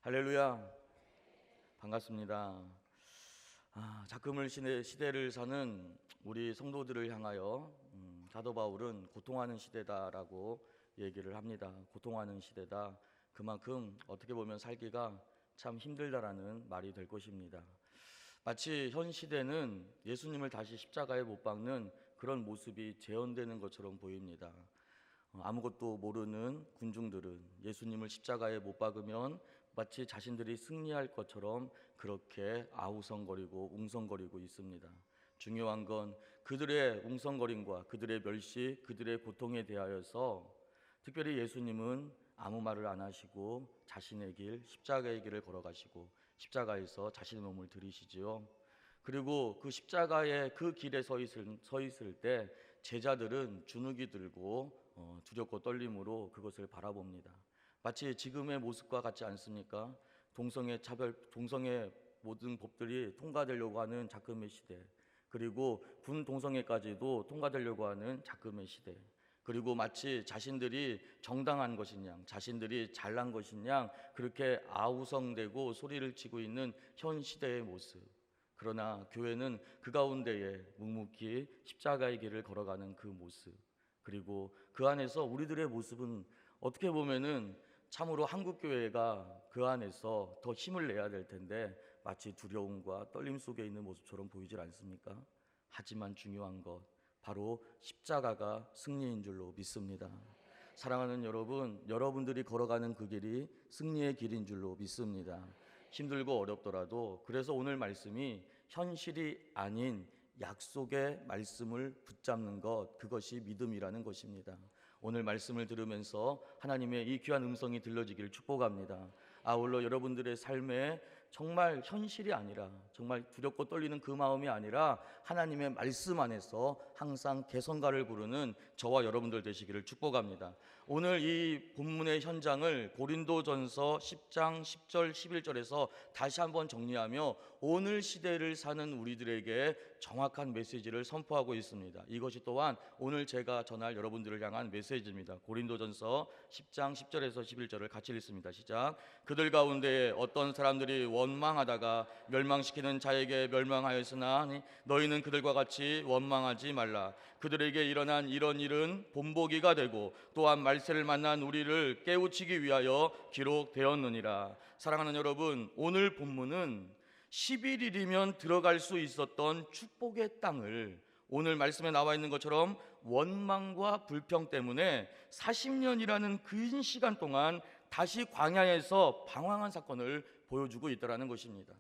할렐루야, 반갑습니다. 작금을 시대를 사는 우리 성도들을 향하여 사도 바울은 고통하는 시대다라고 얘기를 합니다. 고통하는 시대다. 그만큼 어떻게 보면 살기가 참 힘들다라는 말이 될 것입니다. 마치 현 시대는 예수님을 다시 십자가에 못 박는 그런 모습이 재현되는 것처럼 보입니다. 아무것도 모르는 군중들은 예수님을 십자가에 못 박으면 마치 자신들이 승리할 것처럼 그렇게 아우성거리고 웅성거리고 있습니다. 중요한 건 그들의 웅성거림과 그들의 멸시, 그들의 고통에 대하여서 특별히 예수님은 아무 말을 안 하시고 자신의 길, 십자가의 길을 걸어가시고 십자가에서 자신의 몸을 들이시지요. 그리고 그 십자가의 그 길에 서 있을 때 제자들은 주눅이 들고 두렵고 떨림으로 그것을 바라봅니다. 마치 지금의 모습과 같지 않습니까? 동성애 차별, 동성애 모든 법들이 통과되려고 하는 작금의 시대, 그리고 군 동성애까지도 통과되려고 하는 작금의 시대, 그리고 마치 자신들이 정당한 것인 양, 자신들이 잘난 것인 양 그렇게 아우성대고 소리를 치고 있는 현 시대의 모습. 그러나 교회는 그 가운데에 묵묵히 십자가의 길을 걸어가는 그 모습, 그리고 그 안에서 우리들의 모습은 어떻게 보면은 참으로 한국교회가 그 안에서 더 힘을 내야 될 텐데 마치 두려움과 떨림 속에 있는 모습처럼 보이질 않습니까? 하지만 중요한 것, 바로 십자가가 승리인 줄로 믿습니다. 사랑하는 여러분, 여러분들이 걸어가는 그 길이 승리의 길인 줄로 믿습니다. 힘들고 어렵더라도, 그래서 오늘 말씀이 현실이 아닌 약속의 말씀을 붙잡는 것, 그것이 믿음이라는 것입니다. 오늘 말씀을 들으면서 하나님의 이 귀한 음성이 들려지기를 축복합니다. 아울러 여러분들의 삶에 정말 현실이 아니라, 정말 두렵고 떨리는 그 마음이 아니라 하나님의 말씀 안에서 항상 개선가를 부르는 저와 여러분들 되시기를 축복합니다. 오늘 이 본문의 현장을 고린도전서 10장 10절 11절에서 다시 한번 정리하며 오늘 시대를 사는 우리들에게 정확한 메시지를 선포하고 있습니다. 이것이 또한 오늘 제가 전할 여러분들을 향한 메시지입니다. 고린도전서 10장 10절에서 11절을 같이 읽습니다. 시작. 그들 가운데 어떤 사람들이 원망하다가 멸망시키는 자에게 멸망하였으나 너희는 그들과 같이 원망하지 말라. 그들에게 일어난 이런 일은 본보기가 되고 또한 말세를 만난 우리를 깨우치기 위하여 기록되었느니라. 사랑하는 여러분, 오늘 본문은 11일이면 들어갈 수 있었던 축복의 땅을 오늘 말씀에 나와 있는 것처럼 원망과 불평 때문에 40년이라는 긴 시간 동안 다시 광야에서 방황한 사건을 보여주고 있다는 것입니다.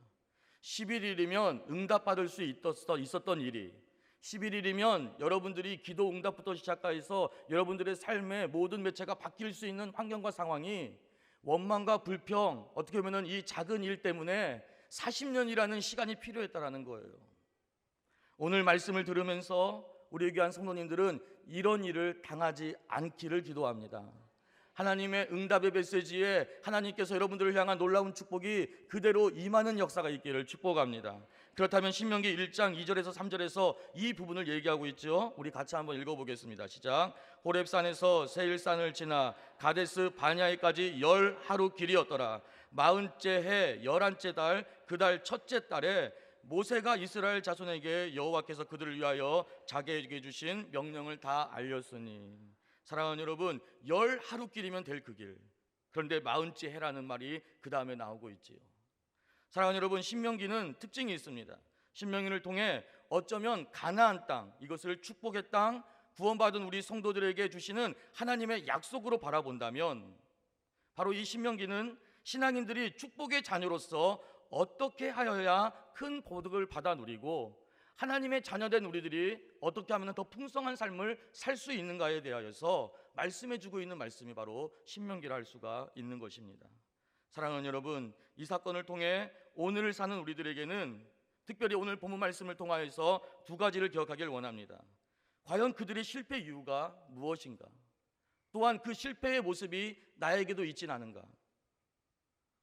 11일이면 응답받을 수 있었던 일이, 11일이면 여러분들이 기도 응답부터 시작해서 여러분들의 삶의 모든 매체가 바뀔 수 있는 환경과 상황이 원망과 불평, 어떻게 보면 이 작은 일 때문에 40년이라는 시간이 필요했다는 거예요. 오늘 말씀을 들으면서 우리 귀한 성도님들은 이런 일을 당하지 않기를 기도합니다. 하나님의 응답의 메시지에 하나님께서 여러분들을 향한 놀라운 축복이 그대로 임하는 역사가 있기를 축복합니다. 그렇다면 신명기 1장 2절에서 3절에서 이 부분을 얘기하고 있죠. 우리 같이 한번 읽어보겠습니다. 시작. 호렙산에서 세일산을 지나 가데스 바냐에까지 10하루 길이었더라. 40째 해 11째 달 그 달 첫째 달에 모세가 이스라엘 자손에게 여호와께서 그들을 위하여 자기에게 주신 명령을 다 알렸으니. 사랑하는 여러분, 10하루길이면 될 그 길, 그런데 40째 해라는 말이 그 다음에 나오고 있지요. 사랑하는 여러분, 신명기는 특징이 있습니다. 신명기를 통해 어쩌면 가나안 땅, 이것을 축복의 땅, 구원받은 우리 성도들에게 주시는 하나님의 약속으로 바라본다면 바로 이 신명기는 신앙인들이 축복의 자녀로서 어떻게 하여야 큰 복을 받아 누리고 하나님의 자녀된 우리들이 어떻게 하면 더 풍성한 삶을 살 수 있는가에 대하여서 말씀해주고 있는 말씀이 바로 신명기라 할 수가 있는 것입니다. 사랑하는 여러분, 이 사건을 통해 오늘을 사는 우리들에게는 특별히 오늘 본문 말씀을 통하여서 두 가지를 기억하길 원합니다. 과연 그들의 실패 이유가 무엇인가? 또한 그 실패의 모습이 나에게도 있진 않은가?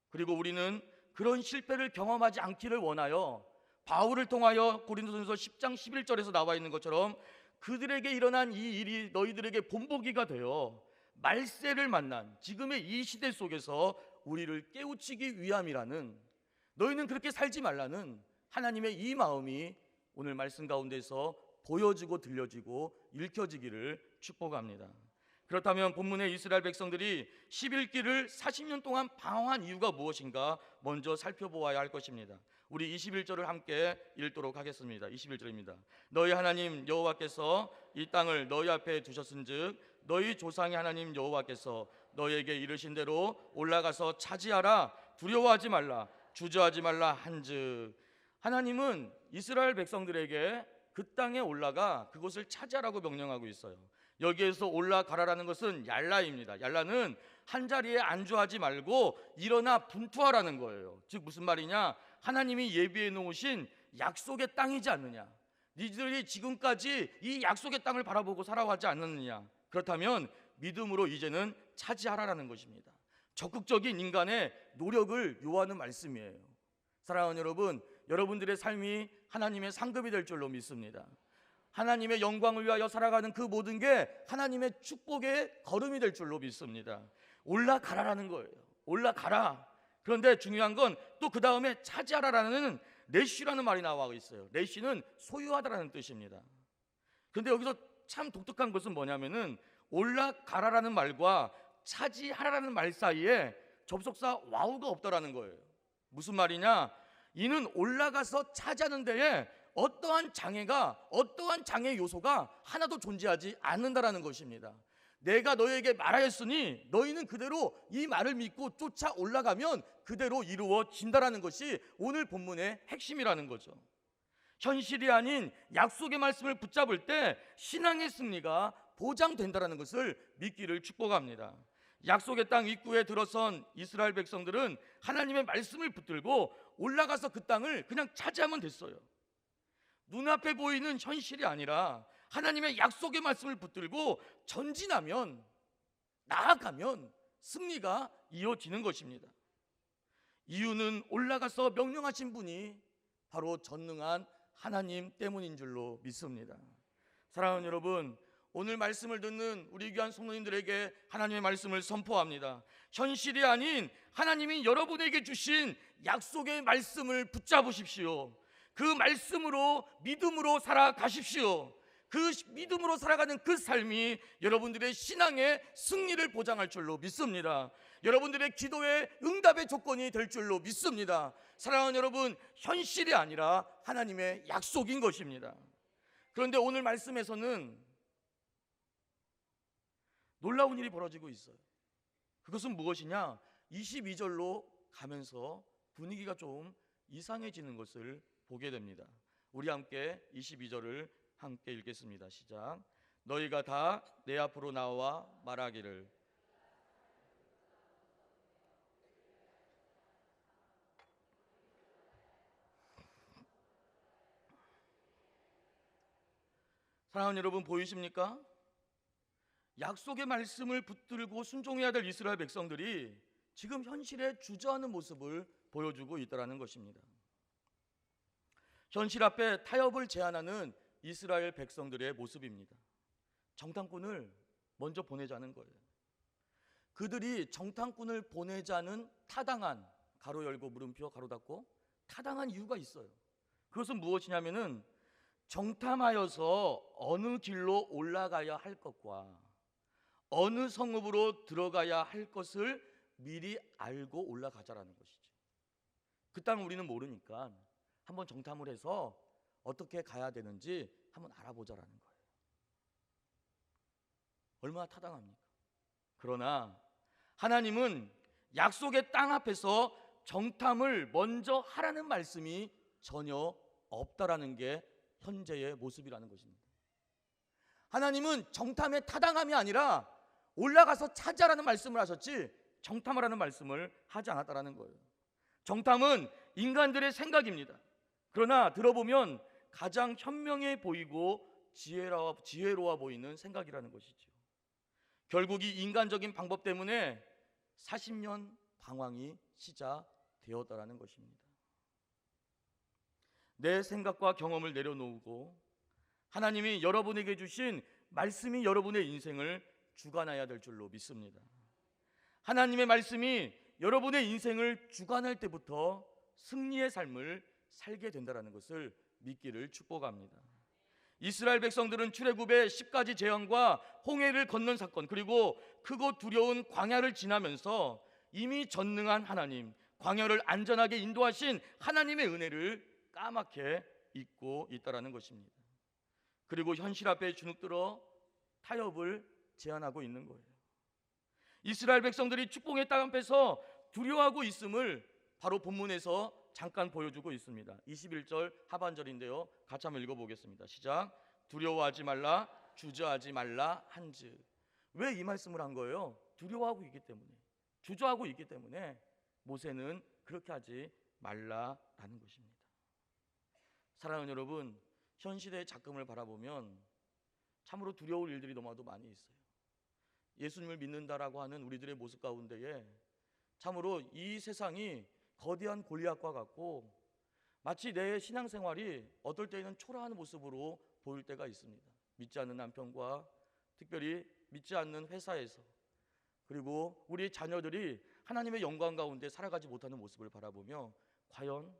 그리고 우리는 그런 실패를 경험하지 않기를 원하여 바울을 통하여 고린도전서 10장 11절에서 나와 있는 것처럼 그들에게 일어난 이 일이 너희들에게 본보기가 되어 말세를 만난 지금의 이 시대 속에서 우리를 깨우치기 위함이라는, 너희는 그렇게 살지 말라는 하나님의 이 마음이 오늘 말씀 가운데서 보여지고 들려지고 읽혀지기를 축복합니다. 그렇다면 본문의 이스라엘 백성들이 11기를 40년 동안 방황한 이유가 무엇인가 먼저 살펴보아야 할 것입니다. 우리 21절을 함께 읽도록 하겠습니다. 21절입니다. 너희 하나님 여호와께서 이 땅을 너희 앞에 두셨은즉 너희 조상의 하나님 여호와께서 너희에게 이르신 대로 올라가서 차지하라, 두려워하지 말라, 주저하지 말라 한즉. 하나님은 이스라엘 백성들에게 그 땅에 올라가 그곳을 차지하라고 명령하고 있어요. 여기에서 올라가라라는 것은 얄라입니다. 얄라는 한 자리에 안주하지 말고 일어나 분투하라는 거예요. 즉 무슨 말이냐? 하나님이 예비해 놓으신 약속의 땅이지 않느냐? 니들이 지금까지 이 약속의 땅을 바라보고 살아가지 않느냐? 그렇다면 믿음으로 이제는 차지하라라는 것입니다. 적극적인 인간의 노력을 요하는 말씀이에요. 사랑하는 여러분, 여러분들의 삶이 하나님의 상급이 될 줄로 믿습니다. 하나님의 영광을 위하여 살아가는 그 모든 게 하나님의 축복의 걸음이 될 줄로 믿습니다. 올라가라라는 거예요. 올라가라. 그런데 중요한 건 또 그 다음에 차지하라라는 레쉬라는 말이 나와 있어요. 레쉬는 소유하다라는 뜻입니다. 그런데 여기서 참 독특한 것은 뭐냐면은 올라가라라는 말과 차지하라라는 말 사이에 접속사 와우가 없다라는 거예요. 무슨 말이냐? 이는 올라가서 차지하는 데에 어떠한 장애가, 어떠한 장애 요소가 하나도 존재하지 않는다라는 것입니다. 내가 너희에게 말하였으니 너희는 그대로 이 말을 믿고 쫓아 올라가면 그대로 이루어진다라는 것이 오늘 본문의 핵심이라는 거죠. 현실이 아닌 약속의 말씀을 붙잡을 때 신앙의 승리가 보장된다라는 것을 믿기를 축복합니다. 약속의 땅 입구에 들어선 이스라엘 백성들은 하나님의 말씀을 붙들고 올라가서 그 땅을 그냥 차지하면 됐어요. 눈앞에 보이는 현실이 아니라 하나님의 약속의 말씀을 붙들고 전진하면, 나아가면 승리가 이어지는 것입니다. 이유는 올라가서 명령하신 분이 바로 전능한 하나님 때문인 줄로 믿습니다. 사랑하는 여러분, 오늘 말씀을 듣는 우리 귀한 성도님들에게 하나님의 말씀을 선포합니다. 현실이 아닌 하나님이 여러분에게 주신 약속의 말씀을 붙잡으십시오. 그 말씀으로 믿음으로 살아가십시오. 그 믿음으로 살아가는 그 삶이 여러분들의 신앙의 승리를 보장할 줄로 믿습니다. 여러분들의 기도의 응답의 조건이 될 줄로 믿습니다. 사랑하는 여러분, 현실이 아니라 하나님의 약속인 것입니다. 그런데 오늘 말씀에서는 놀라운 일이 벌어지고 있어요. 그것은 무엇이냐? 22절로 가면서 분위기가 좀 이상해지는 것을 보게 됩니다. 우리 함께 22절을 함께 읽겠습니다. 시작. 너희가 다 내 앞으로 나와 말하기를 사랑하는 여러분, 보이십니까? 약속의 말씀을 붙들고 순종해야 될 이스라엘 백성들이 지금 현실에 주저하는 모습을 보여주고 있다는 것입니다. 현실 앞에 타협을 제안하는 이스라엘 백성들의 모습입니다. 정탐꾼을 먼저 보내자는 거예요. 그들이 정탐꾼을 보내자는 타당한, 가로 열고 물음표 가로 닫고, 타당한 이유가 있어요. 그것은 무엇이냐면은 정탐하여서 어느 길로 올라가야 할 것과 어느 성읍으로 들어가야 할 것을 미리 알고 올라가자라는 것이죠. 그 땅 우리는 모르니까 한번 정탐을 해서 어떻게 가야 되는지 한번 알아보자라는 거예요. 얼마나 타당합니까? 그러나 하나님은 약속의 땅 앞에서 정탐을 먼저 하라는 말씀이 전혀 없다라는 게 현재의 모습이라는 것입니다. 하나님은 정탐의 타당함이 아니라 올라가서 찾아라는 말씀을 하셨지 정탐하라는 말씀을 하지 않았다라는 거예요. 정탐은 인간들의 생각입니다. 그러나 들어보면 가장 현명해 보이고 지혜로워 보이는 생각이라는 것이죠. 결국 이 인간적인 방법 때문에 40년 방황이 시작되었다라는 것입니다. 내 생각과 경험을 내려놓고 하나님이 여러분에게 주신 말씀이 여러분의 인생을 주관해야 될 줄로 믿습니다. 하나님의 말씀이 여러분의 인생을 주관할 때부터 승리의 삶을 살게 된다는 것을 믿기를 축복합니다. 이스라엘 백성들은 출애굽의 10가지 재앙과 홍해를 건넌 사건, 그리고 크고 두려운 광야를 지나면서 이미 전능한 하나님, 광야를 안전하게 인도하신 하나님의 은혜를 까맣게 잊고 있다라는 것입니다. 그리고 현실 앞에 주눅들어 타협을 제안하고 있는 거예요. 이스라엘 백성들이 축복의 땅 앞에서 두려워하고 있음을 바로 본문에서 잠깐 보여주고 있습니다. 21절 하반절인데요, 같이 한번 읽어보겠습니다. 시작. 두려워하지 말라, 주저하지 말라 한즉. 왜 이 말씀을 한 거예요? 두려워하고 있기 때문에, 주저하고 있기 때문에 모세는 그렇게 하지 말라라는 것입니다. 사랑하는 여러분, 현 시대의 작금을 바라보면 참으로 두려울 일들이 너무나도 많이 있어요. 예수님을 믿는다라고 하는 우리들의 모습 가운데에 참으로 이 세상이 거대한 골리앗과 같고, 마치 내 신앙생활이 어떨 때에는 초라한 모습으로 보일 때가 있습니다. 믿지 않는 남편과, 특별히 믿지 않는 회사에서, 그리고 우리 자녀들이 하나님의 영광 가운데 살아가지 못하는 모습을 바라보며 과연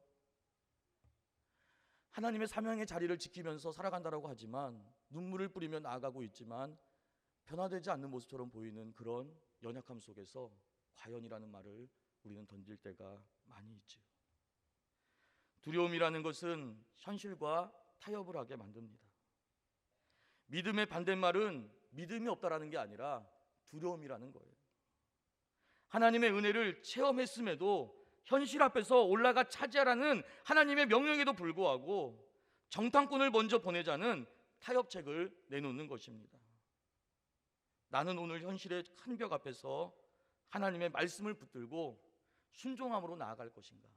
하나님의 사명의 자리를 지키면서 살아간다라고 하지만 눈물을 뿌리며 나아가고 있지만 변화되지 않는 모습처럼 보이는 그런 연약함 속에서 과연이라는 말을 우리는 던질 때가 많이 있죠. 두려움이라는 것은 현실과 타협을 하게 만듭니다. 믿음의 반대말은 믿음이 없다라는 게 아니라 두려움이라는 거예요. 하나님의 은혜를 체험했음에도 현실 앞에서 올라가 차지하라는 하나님의 명령에도 불구하고 정탐꾼을 먼저 보내자는 타협책을 내놓는 것입니다. 나는 오늘 현실의 큰 벽 앞에서 하나님의 말씀을 붙들고 순종함으로 나아갈 것인가,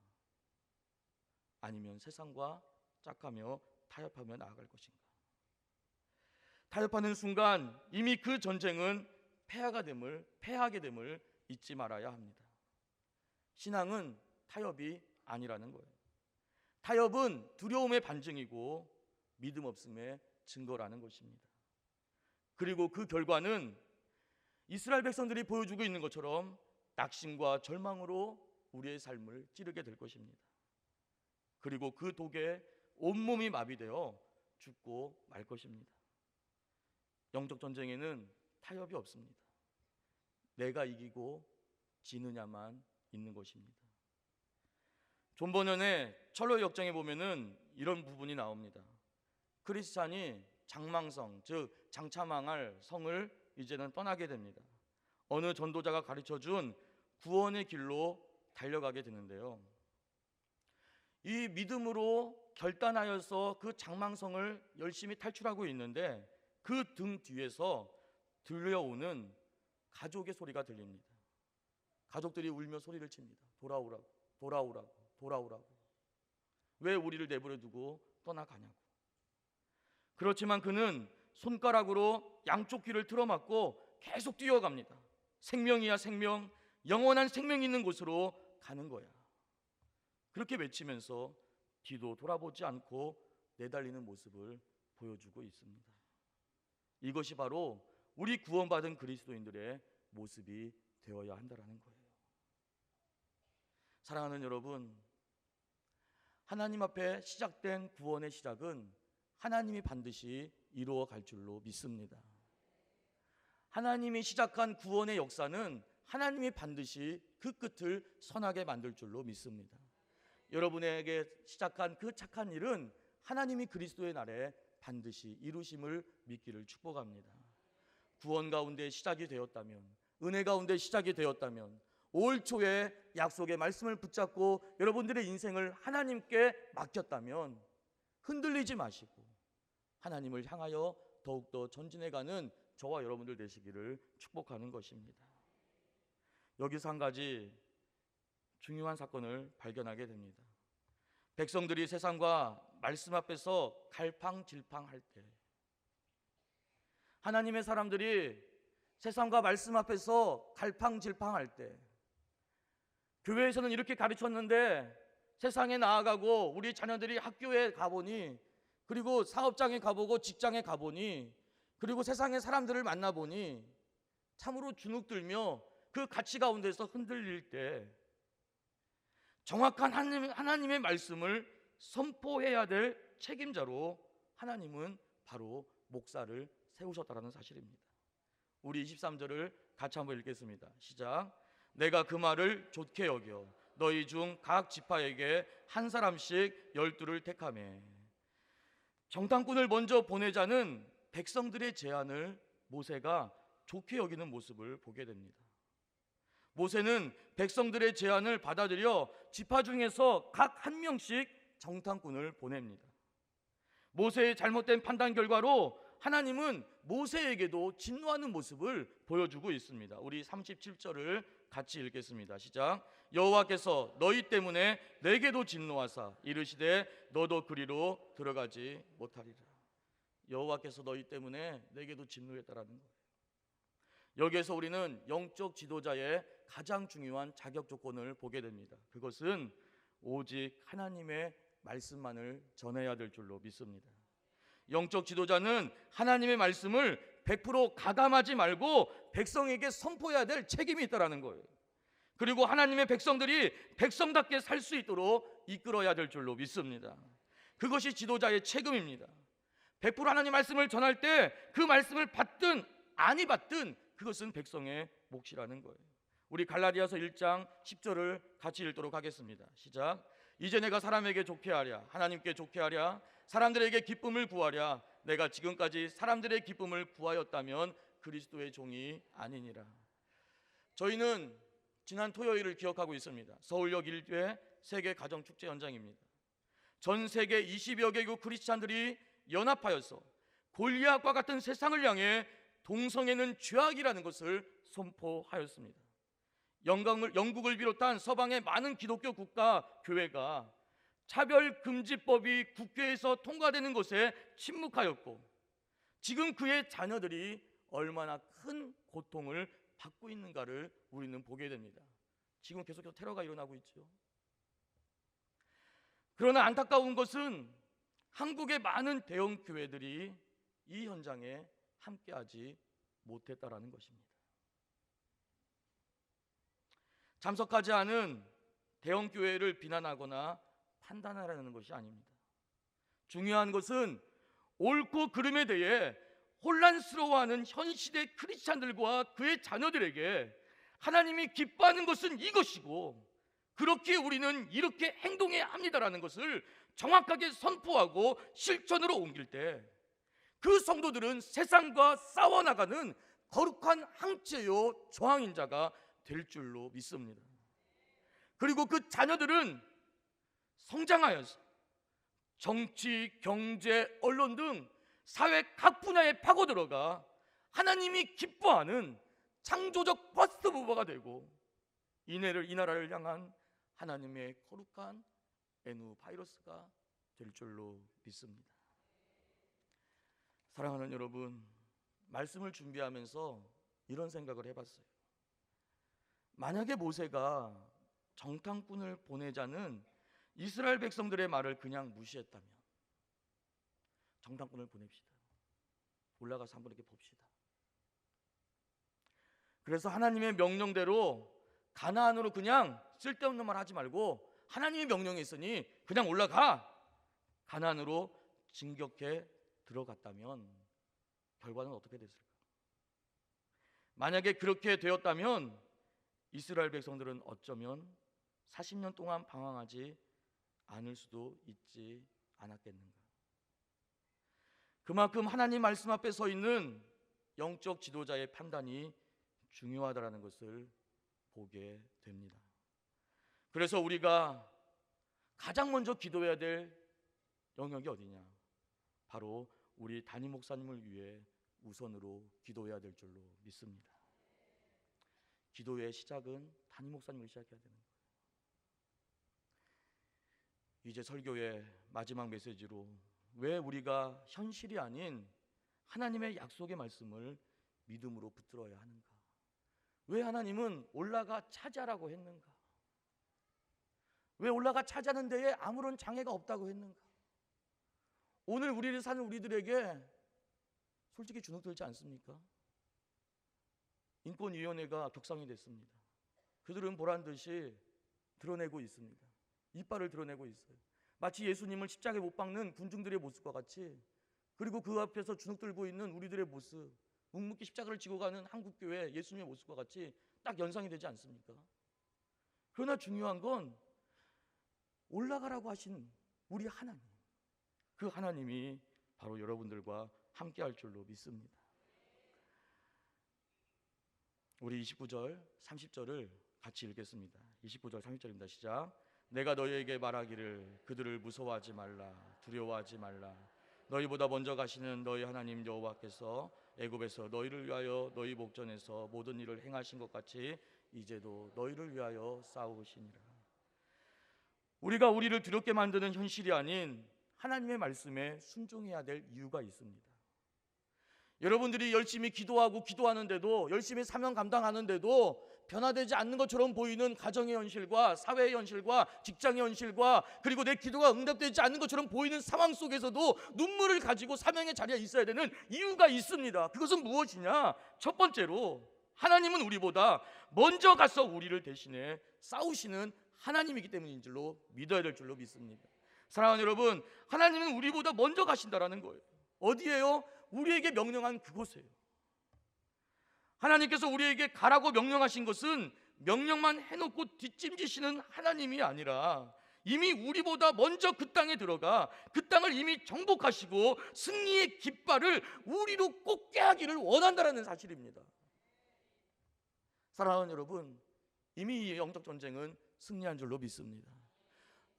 아니면 세상과 짝하며 타협하며 나아갈 것인가. 타협하는 순간 이미 그 전쟁은 패하게 됨을 잊지 말아야 합니다. 신앙은 타협이 아니라는 거예요. 타협은 두려움의 반증이고 믿음 없음의 증거라는 것입니다. 그리고 그 결과는 이스라엘 백성들이 보여주고 있는 것처럼 낙심과 절망으로 우리의 삶을 찌르게 될 것입니다. 그리고 그 독에 온몸이 마비되어 죽고 말 것입니다. 영적 전쟁에는 타협이 없습니다. 내가 이기고 지느냐만 있는 것입니다. 존 버년의 철로의 역정에 보면은 이런 부분이 나옵니다. 크리스찬이 장망성, 즉 장차망할 성을 이제는 떠나게 됩니다. 어느 전도자가 가르쳐준 구원의 길로 달려가게 되는데요, 이 믿음으로 결단하여서 그 장망성을 열심히 탈출하고 있는데 그 등 뒤에서 들려오는 가족의 소리가 들립니다. 가족들이 울며 소리를 칩니다. 돌아오라고, 돌아오라고, 돌아오라고. 왜 우리를 내버려 두고 떠나가냐고. 그렇지만 그는 손가락으로 양쪽 귀를 틀어막고 계속 뛰어갑니다. 생명이야 생명, 영원한 생명이 있는 곳으로 가는 거야. 그렇게 외치면서 뒤도 돌아보지 않고 내달리는 모습을 보여주고 있습니다. 이것이 바로 우리 구원받은 그리스도인들의 모습이 되어야 한다는 거예요. 사랑하는 여러분, 하나님 앞에 시작된 구원의 시작은 하나님이 반드시 이루어 갈 줄로 믿습니다. 하나님이 시작한 구원의 역사는 하나님이 반드시 그 끝을 선하게 만들 줄로 믿습니다. 여러분에게 시작한 그 착한 일은 하나님이 그리스도의 날에 반드시 이루심을 믿기를 축복합니다. 구원 가운데 시작이 되었다면, 은혜 가운데 시작이 되었다면, 올 초에 약속의 말씀을 붙잡고 여러분들의 인생을 하나님께 맡겼다면 흔들리지 마시고 하나님을 향하여 더욱더 전진해가는 저와 여러분들 되시기를 축복하는 것입니다. 여기서 한 가지 중요한 사건을 발견하게 됩니다. 백성들이 세상과 말씀 앞에서 갈팡질팡할 때, 하나님의 사람들이 세상과 말씀 앞에서 갈팡질팡할 때, 교회에서는 이렇게 가르쳤는데 세상에 나아가고 우리 자녀들이 학교에 가보니, 그리고 사업장에 가보고 직장에 가보니, 그리고 세상의 사람들을 만나보니 참으로 주눅들며 그 가치 가운데서 흔들릴 때 정확한 하나님의 말씀을 선포해야 될 책임자로 하나님은 바로 목사를 세우셨다라는 사실입니다. 우리 23절을 같이 한번 읽겠습니다. 시작. 내가 그 말을 좋게 여겨 너희 중 각 지파에게 한 사람씩 12를 택하매. 정탐꾼을 먼저 보내자는 백성들의 제안을 모세가 좋게 여기는 모습을 보게 됩니다. 모세는 백성들의 제안을 받아들여 지파 중에서 각 한 명씩 정탐꾼을 보냅니다. 모세의 잘못된 판단 결과로 하나님은 모세에게도 진노하는 모습을 보여주고 있습니다. 우리 37절을 같이 읽겠습니다. 시작. 여호와께서 너희 때문에 내게도 진노하사 이르시되 너도 그리로 들어가지 못하리라. 여호와께서 너희 때문에 내게도 진노했다라는 거예요. 여기에서 우리는 영적 지도자의 가장 중요한 자격 조건을 보게 됩니다. 그것은 오직 하나님의 말씀만을 전해야 될 줄로 믿습니다. 영적 지도자는 하나님의 말씀을 100% 가감하지 말고 백성에게 선포해야 될 책임이 있다라는 거예요. 그리고 하나님의 백성들이 백성답게 살 수 있도록 이끌어야 될 줄로 믿습니다. 그것이 지도자의 책임입니다. 100% 하나님 말씀을 전할 때 그 말씀을 받든 아니 받든 그것은 백성의 몫이라는 거예요. 우리 갈라디아서 1장 10절을 같이 읽도록 하겠습니다. 시작. 이제 내가 사람에게 좋게 하랴 하나님께 좋게 하랴 사람들에게 기쁨을 구하랴 내가 지금까지 사람들의 기쁨을 구하였다면 그리스도의 종이 아니니라. 저희는 지난 토요일을 기억하고 있습니다. 서울역 1회 세계 가정축제 현장입니다. 전 세계 20여 개국 크리스찬들이 연합하여서 골리앗과 같은 세상을 향해 동성애는 죄악이라는 것을 선포하였습니다. 영국을 비롯한 서방의 많은 기독교 국가 교회가 차별금지법이 국회에서 통과되는 것에 침묵하였고 지금 그의 자녀들이 얼마나 큰 고통을 받고 있는가를 우리는 보게 됩니다. 지금 계속해서 테러가 일어나고 있죠. 그러나 안타까운 것은 한국의 많은 대형 교회들이 이 현장에 함께하지 못했다라는 것입니다. 참석하지 않은 대형 교회를 비난하거나 판단하라는 것이 아닙니다. 중요한 것은 옳고 그름에 대해 혼란스러워하는 현 시대 크리스찬들과 그의 자녀들에게 하나님이 기뻐하는 것은 이것이고 그렇게 우리는 이렇게 행동해야 합니다라는 것을 정확하게 선포하고 실천으로 옮길 때 그 성도들은 세상과 싸워나가는 거룩한 항체요 저항인자가 될 줄로 믿습니다. 그리고 그 자녀들은 성장하여서 정치, 경제, 언론 등 사회 각 분야에 파고들어가 하나님이 기뻐하는 창조적 퍼스트 무버가 되고 이 나라를 향한 하나님의 거룩한 N 바이러스가 될 줄로 믿습니다. 사랑하는 여러분, 말씀을 준비하면서 이런 생각을 해봤어요. 만약에 모세가 정탐꾼을 보내자는 이스라엘 백성들의 말을 그냥 무시했다면 정탐꾼을 보냅시다. 올라가서 한번 이렇게 봅시다. 그래서 하나님의 명령대로 가나안으로 그냥 쓸데없는 말 하지 말고 하나님의 명령이 있으니 그냥 올라가 가나안으로 진격해 들어갔다면 결과는 어떻게 됐을까? 만약에 그렇게 되었다면 이스라엘 백성들은 어쩌면 40년 동안 방황하지 않을 수도 있지 않았겠는가? 그만큼 하나님 말씀 앞에 서 있는 영적 지도자의 판단이 중요하다라는 것을 보게 됩니다. 그래서 우리가 가장 먼저 기도해야 될 영역이 어디냐? 바로 우리 담임 목사님을 위해 우선으로 기도해야 될 줄로 믿습니다. 기도의 시작은 담임 목사님을 시작해야 되는 거예요. 이제 설교의 마지막 메시지로 왜 우리가 현실이 아닌 하나님의 약속의 말씀을 믿음으로 붙들어야 하는가? 왜 하나님은 올라가 차지하라고 했는가? 왜 올라가 차지하는 데에 아무런 장애가 없다고 했는가? 오늘 우리를 사는 우리들에게 솔직히 주눅 들지 않습니까? 인권위원회가 격상이 됐습니다. 그들은 보란 듯이 드러내고 있습니다. 이빨을 드러내고 있어요. 마치 예수님을 십자가에 못 박는 군중들의 모습과 같이, 그리고 그 앞에서 주눅 들고 있는 우리들의 모습, 묵묵히 십자가를 지고 가는 한국교회 예수님의 모습과 같이 딱 연상이 되지 않습니까? 그러나 중요한 건 올라가라고 하신 우리 하나님, 그 하나님이 바로 여러분들과 함께 할 줄로 믿습니다. 우리 29절 30절을 같이 읽겠습니다. 29절 30절입니다. 시작. 내가 너희에게 말하기를 그들을 무서워하지 말라, 두려워하지 말라. 너희보다 먼저 가시는 너희 하나님 여호와께서 애굽에서 너희를 위하여 너희 목전에서 모든 일을 행하신 것 같이 이제도 너희를 위하여 싸우시니라. 우리가 우리를 두렵게 만드는 현실이 아닌 하나님의 말씀에 순종해야 될 이유가 있습니다. 여러분들이 열심히 기도하고 기도하는데도, 열심히 사명 감당하는데도 변화되지 않는 것처럼 보이는 가정의 현실과 사회의 현실과 직장의 현실과, 그리고 내 기도가 응답되지 않는 것처럼 보이는 상황 속에서도 눈물을 가지고 사명의 자리에 있어야 되는 이유가 있습니다. 그것은 무엇이냐? 첫 번째로 하나님은 우리보다 먼저 가서 우리를 대신해 싸우시는 하나님이기 때문인 줄로 믿어야 될 줄로 믿습니다. 사랑하는 여러분, 하나님은 우리보다 먼저 가신다라는 거예요. 어디에요? 우리에게 명령한 그곳에요. 하나님께서 우리에게 가라고 명령하신 것은 명령만 해놓고 뒷짐지시는 하나님이 아니라 이미 우리보다 먼저 그 땅에 들어가 그 땅을 이미 정복하시고 승리의 깃발을 우리로 꽂게 하기를 원한다라는 사실입니다. 사랑하는 여러분, 이미 이 영적 전쟁은 승리한 줄로 믿습니다.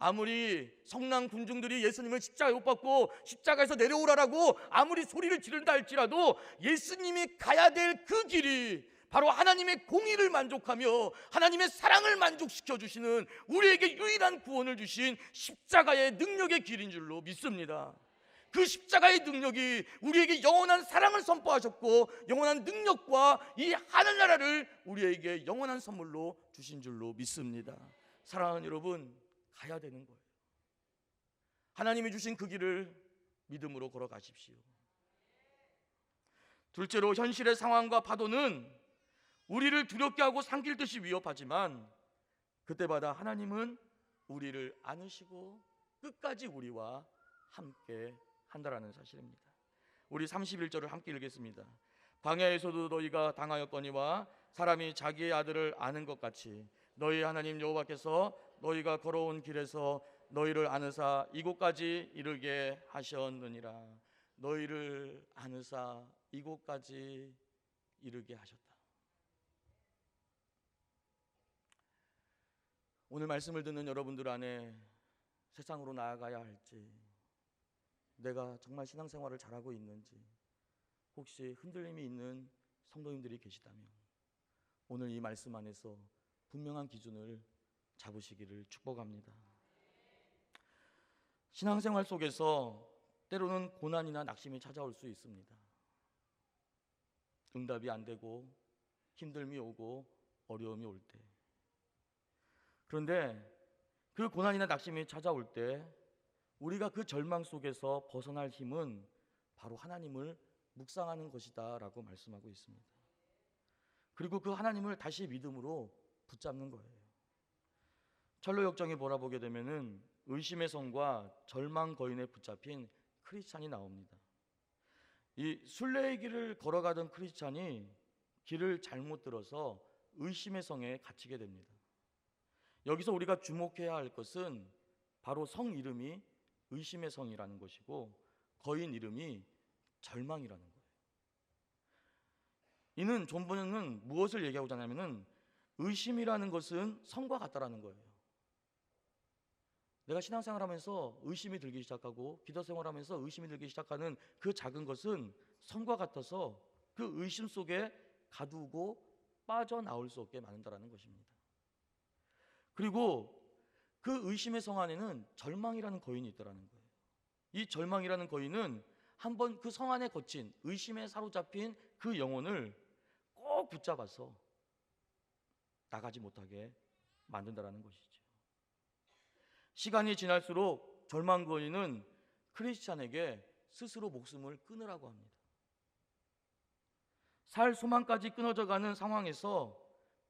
아무리 성난 군중들이 예수님을 십자가에 못 박고 십자가에서 내려오라라고 아무리 소리를 지른다 할지라도 예수님이 가야 될 그 길이 바로 하나님의 공의를 만족하며 하나님의 사랑을 만족시켜 주시는, 우리에게 유일한 구원을 주신 십자가의 능력의 길인 줄로 믿습니다. 그 십자가의 능력이 우리에게 영원한 사랑을 선포하셨고 영원한 능력과 이 하늘나라를 우리에게 영원한 선물로 주신 줄로 믿습니다. 사랑하는 여러분, 가야 되는 거예요. 하나님이 주신 그 길을 믿음으로 걸어가십시오. 둘째로, 현실의 상황과 파도는 우리를 두렵게 하고 삼킬듯이 위협하지만 그때마다 하나님은 우리를 안으시고 끝까지 우리와 함께 한다라는 사실입니다. 우리 31절을 함께 읽겠습니다. 광야에서도 너희가 당하였거니와 사람이 자기의 아들을 아는 것 같이 너희 하나님 여호와께서 너희가 걸어온 길에서 너희를 안으사 이곳까지 이르게 하셨느니라. 너희를 안으사 이곳까지 이르게 하셨다. 오늘 말씀을 듣는 여러분들 안에 세상으로 나아가야 할지, 내가 정말 신앙생활을 잘하고 있는지 혹시 흔들림이 있는 성도님들이 계시다면 오늘 이 말씀 안에서 분명한 기준을 잡으시기를 축복합니다. 신앙생활 속에서 때로는 고난이나 낙심이 찾아올 수 있습니다. 응답이 안 되고 힘듦이 오고 어려움이 올 때, 그런데 그 고난이나 낙심이 찾아올 때 우리가 그 절망 속에서 벗어날 힘은 바로 하나님을 묵상하는 것이다 라고 말씀하고 있습니다. 그리고 그 하나님을 다시 믿음으로 붙잡는 거예요. 철로 역정에 몰아보게 되면은 의심의 성과 절망 거인에 붙잡힌 크리스찬이 나옵니다. 이 순례의 길을 걸어가던 크리스찬이 길을 잘못 들어서 의심의 성에 갇히게 됩니다. 여기서 우리가 주목해야 할 것은 바로 성 이름이 의심의 성이라는 것이고 거인 이름이 절망이라는 거예요. 이는 존버는 무엇을 얘기하고자 하냐면은 의심이라는 것은 성과 같다라는 거예요. 내가 신앙생활하면서 의심이 들기 시작하고 기도생활하면서 의심이 들기 시작하는 그 작은 것은 성과 같아서 그 의심 속에 가두고 빠져나올 수 없게 만든다라는 것입니다. 그리고 그 의심의 성 안에는 절망이라는 거인이 있다라는 거예요. 이 절망이라는 거인은 한번 그 성 안에 거친 의심에 사로잡힌 그 영혼을 꼭 붙잡아서 나가지 못하게 만든다라는 것이죠. 시간이 지날수록 절망 거인은 크리스찬에게 스스로 목숨을 끊으라고 합니다. 살 소망까지 끊어져가는 상황에서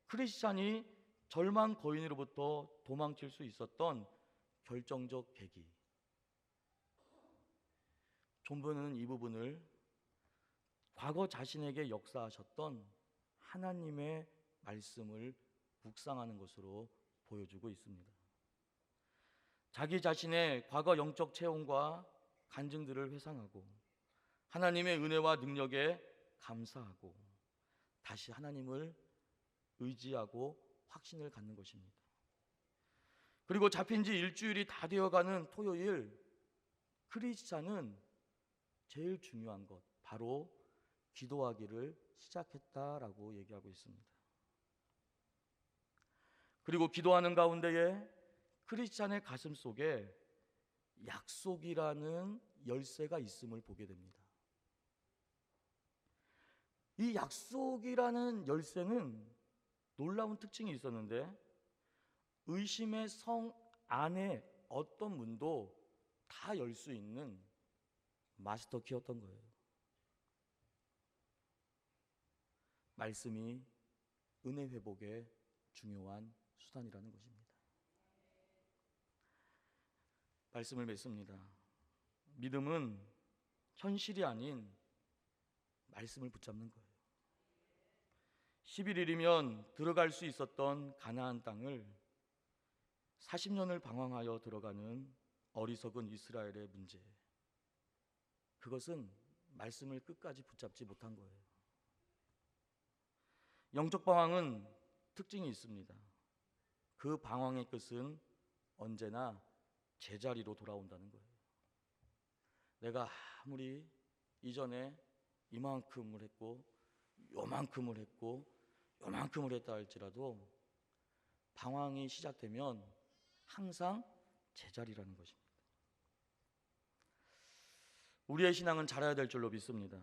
크리스찬이 절망 거인으로부터 도망칠 수 있었던 결정적 계기. 존버는 이 부분을 과거 자신에게 역사하셨던 하나님의 말씀을 묵상하는 것으로 보여주고 있습니다. 자기 자신의 과거 영적 체험과 간증들을 회상하고 하나님의 은혜와 능력에 감사하고 다시 하나님을 의지하고 확신을 갖는 것입니다. 그리고 잡힌 지 일주일이 다 되어가는 토요일, 크리스찬은 제일 중요한 것, 바로 기도하기를 시작했다라고 얘기하고 있습니다. 그리고 기도하는 가운데에 크리스찬의 가슴 속에 약속이라는 열쇠가 있음을 보게 됩니다. 이 약속이라는 열쇠는 놀라운 특징이 있었는데 의심의 성 안에 어떤 문도 다 열 수 있는 마스터 키였던 거예요. 말씀이 은혜 회복의 중요한 수단이라는 것입니다. 말씀을 맺습니다. 믿음은 현실이 아닌 말씀을 붙잡는 거예요. 11일이면 들어갈 수 있었던 가나안 땅을 40년을 방황하여 들어가는 어리석은 이스라엘의 문제. 그것은 말씀을 끝까지 붙잡지 못한 거예요. 영적 방황은 특징이 있습니다. 그 방황의 끝은 언제나 제자리로 돌아온다는 거예요. 내가 아무리 이전에 이만큼을 했고 요만큼을 했고 요만큼을 했다 할지라도 방황이 시작되면 항상 제자리라는 것입니다. 우리의 신앙은 자라야 될 줄로 믿습니다.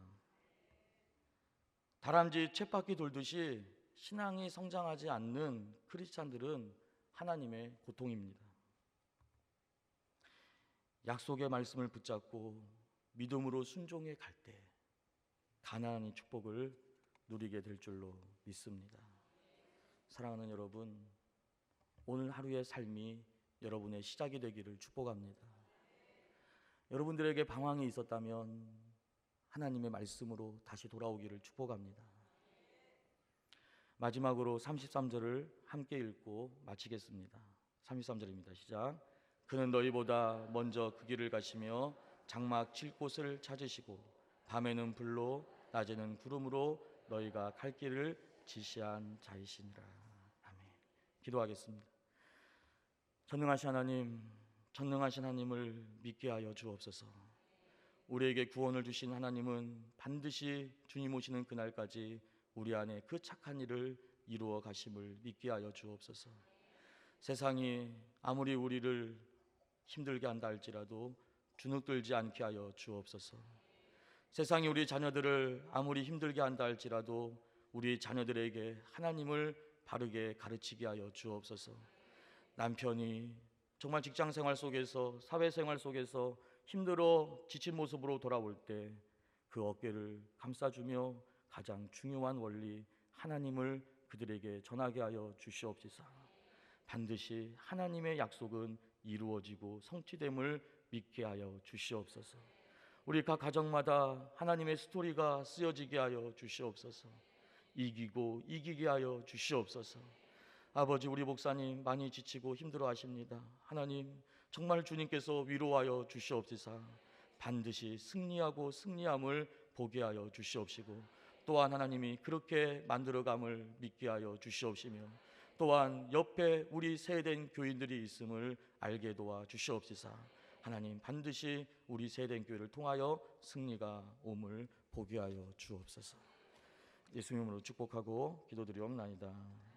다람쥐 쳇바퀴 돌듯이 신앙이 성장하지 않는 크리스찬들은 하나님의 고통입니다. 약속의 말씀을 붙잡고 믿음으로 순종해 갈 때 가나안의 축복을 누리게 될 줄로 믿습니다. 사랑하는 여러분, 오늘 하루의 삶이 여러분의 시작이 되기를 축복합니다. 여러분들에게 방황이 있었다면 하나님의 말씀으로 다시 돌아오기를 축복합니다. 마지막으로 33절을 함께 읽고 마치겠습니다. 33절입니다. 시작. 그는 너희보다 먼저 그 길을 가시며 장막 칠 곳을 찾으시고 밤에는 불로 낮에는 구름으로 너희가 갈 길을 지시한 자이시니라. 아멘. 기도하겠습니다. 전능하신 하나님, 전능하신 하나님을 믿게 하여 주옵소서. 우리에게 구원을 주신 하나님은 반드시 주님 오시는 그날까지 우리 안에 그 착한 일을 이루어 가심을 믿게 하여 주옵소서. 세상이 아무리 우리를 힘들게 한다 할지라도 주눅들지 않게 하여 주옵소서. 세상이 우리 자녀들을 아무리 힘들게 한다 할지라도 우리 자녀들에게 하나님을 바르게 가르치게 하여 주옵소서. 남편이 정말 직장생활 속에서 사회생활 속에서 힘들어 지친 모습으로 돌아올 때 그 어깨를 감싸주며 가장 중요한 원리 하나님을 그들에게 전하게 하여 주시옵소서. 반드시 하나님의 약속은 이루어지고 성취됨을 믿게 하여 주시옵소서. 우리 각 가정마다 하나님의 스토리가 쓰여지게 하여 주시옵소서. 이기고 이기게 하여 주시옵소서. 아버지, 우리 목사님 많이 지치고 힘들어 하십니다. 하나님, 정말 주님께서 위로하여 주시옵소서. 반드시 승리하고 승리함을 보게 하여 주시옵시고 또한 하나님이 그렇게 만들어감을 믿게 하여 주시옵시며 또한 옆에 우리 세대된 교인들이 있음을 알게 도와 주시옵소서. 하나님, 반드시 우리 세대된 교회를 통하여 승리가 옴을 보게 하여 주옵소서. 예수님으로 축복하고 기도드리옵나이다.